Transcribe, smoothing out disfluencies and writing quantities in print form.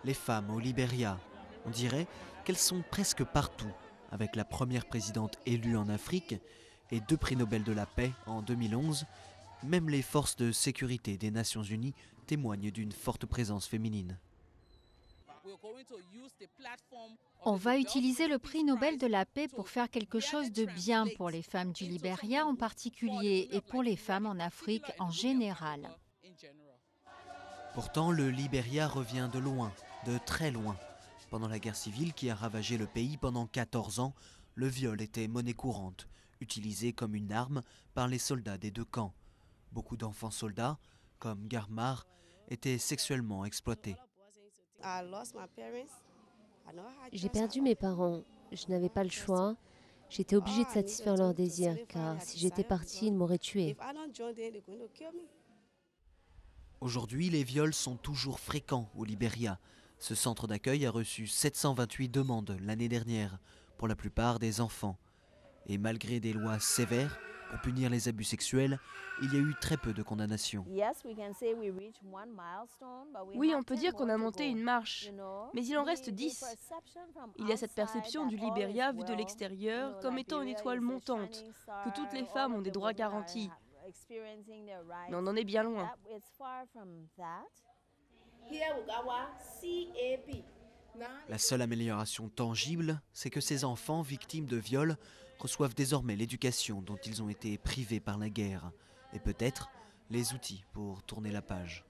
les femmes au Libéria. On dirait qu'elles sont presque partout, avec la première présidente élue en Afrique et 2 prix Nobel de la paix en 2011. Même les forces de sécurité des Nations Unies témoignent d'une forte présence féminine. On va utiliser le prix Nobel de la paix pour faire quelque chose de bien pour les femmes du Libéria en particulier et pour les femmes en Afrique en général. Pourtant, le Libéria revient de loin, de très loin. Pendant la guerre civile qui a ravagé le pays pendant 14 ans, le viol était monnaie courante, utilisé comme une arme par les soldats des 2 camps. Beaucoup d'enfants soldats, comme Garmar, étaient sexuellement exploités. J'ai perdu mes parents. Je n'avais pas le choix. J'étais obligée de satisfaire leurs désirs, car si j'étais partie, ils m'auraient tuée. Aujourd'hui, les viols sont toujours fréquents au Libéria. Ce centre d'accueil a reçu 728 demandes l'année dernière, pour la plupart des enfants. Et malgré des lois sévères pour punir les abus sexuels, il y a eu très peu de condamnations. Oui, on peut dire qu'on a monté une marche, mais il en reste 10. Il y a cette perception du Libéria vu de l'extérieur comme étant une étoile montante, que toutes les femmes ont des droits garantis. Mais on en est bien loin. La seule amélioration tangible, c'est que ces enfants victimes de viols reçoivent désormais l'éducation dont ils ont été privés par la guerre, et peut-être les outils pour tourner la page.